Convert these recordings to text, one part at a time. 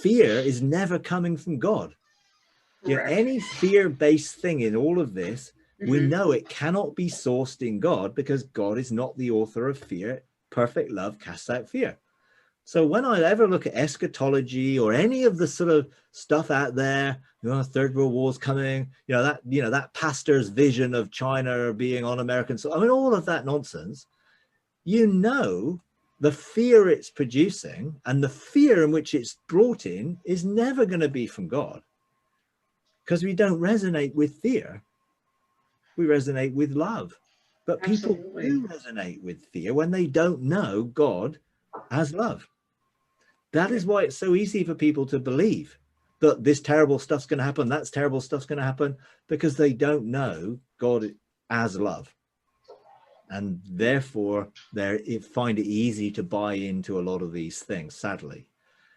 fear is never coming from God. You know, any fear-based thing in all of this, we know it cannot be sourced in God, because God is not the author of fear. Perfect love casts out fear. So when I ever look at eschatology or any of the sort of stuff out there, you know, Third World War's coming, that pastor's vision of China being on American soil, I mean, all of that nonsense, the fear it's producing and the fear in which it's brought in is never going to be from God, because we don't resonate with fear. We resonate with love. But people do resonate with fear when they don't know God as love. That is why it's so easy for people to believe that this terrible stuff's going to happen, that's terrible stuff's going to happen, because they don't know God as love. And therefore, they find it easy to buy into a lot of these things, sadly.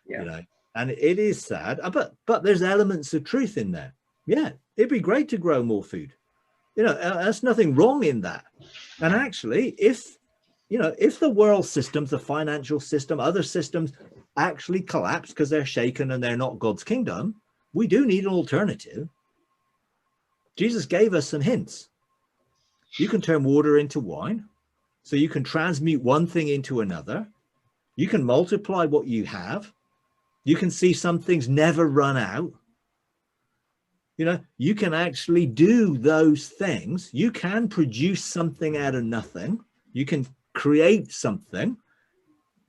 You know, and it is sad, but there's elements of truth in there. Yeah, it'd be great to grow more food. You know, there's nothing wrong in that. And actually, if the world systems, the financial system, other systems actually collapse because they're shaken and they're not God's kingdom, we do need an alternative. Jesus gave us some hints. You can turn water into wine, so you can transmute one thing into another. You can multiply what you have. You can see some things never run out. You know, you can actually do those things. You can produce something out of nothing. You can create something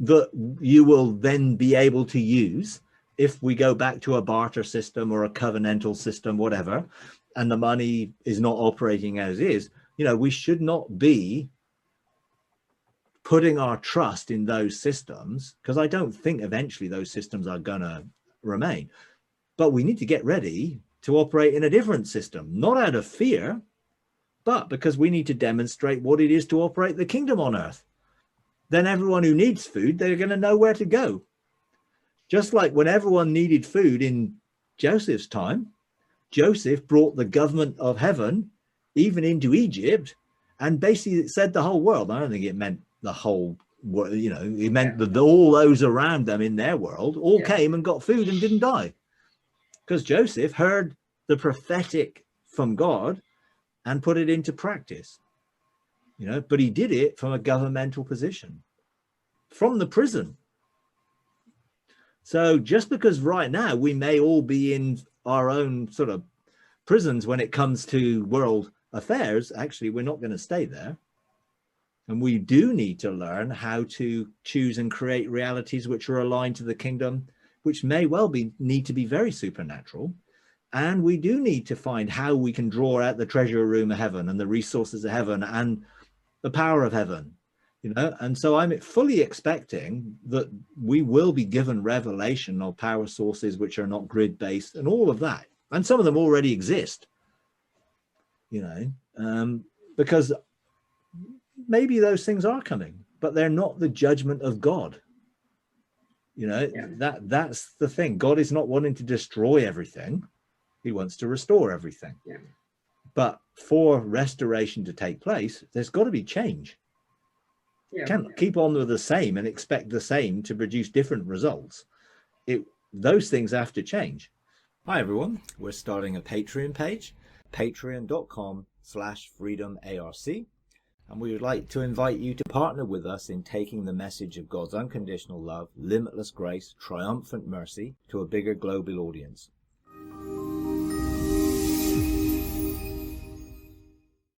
that you will then be able to use if we go back to a barter system or a covenantal system, whatever, and the money is not operating as is. You know, we should not be putting our trust in those systems, because I don't think eventually those systems are going to remain. But we need to get ready to operate in a different system, not out of fear, but because we need to demonstrate what it is to operate the kingdom on earth. Then everyone who needs food, they're going to know where to go. Just like when everyone needed food in Joseph's time, Joseph brought the government of heaven even into Egypt, and basically it said the whole world. I don't think it meant the whole world, you know, it meant that all those around them in their world all came and got food and didn't die, because Joseph heard the prophetic from God and put it into practice, you know, but he did it from a governmental position, from the prison. So just because right now we may all be in our own sort of prisons when it comes to world affairs, actually we're not going to stay there. And we do need to learn how to choose and create realities which are aligned to the kingdom, which may well need to be very supernatural. And we do need to find how we can draw out the treasure room of heaven and the resources of heaven and the power of heaven, you know. And so I'm fully expecting that we will be given revelation of power sources which are not grid based and all of that. And some of them already exist, you know, because maybe those things are coming, but they're not the judgment of God. You know, that's the thing. God is not wanting to destroy everything. He wants to restore everything. But for restoration to take place, there's got to be change. You can't keep on with the same and expect the same to produce different results. Those things have to change. Hi everyone, we're starting a Patreon page, patreon.com/freedomarc. And we would like to invite you to partner with us in taking the message of God's unconditional love, limitless grace, triumphant mercy to a bigger global audience.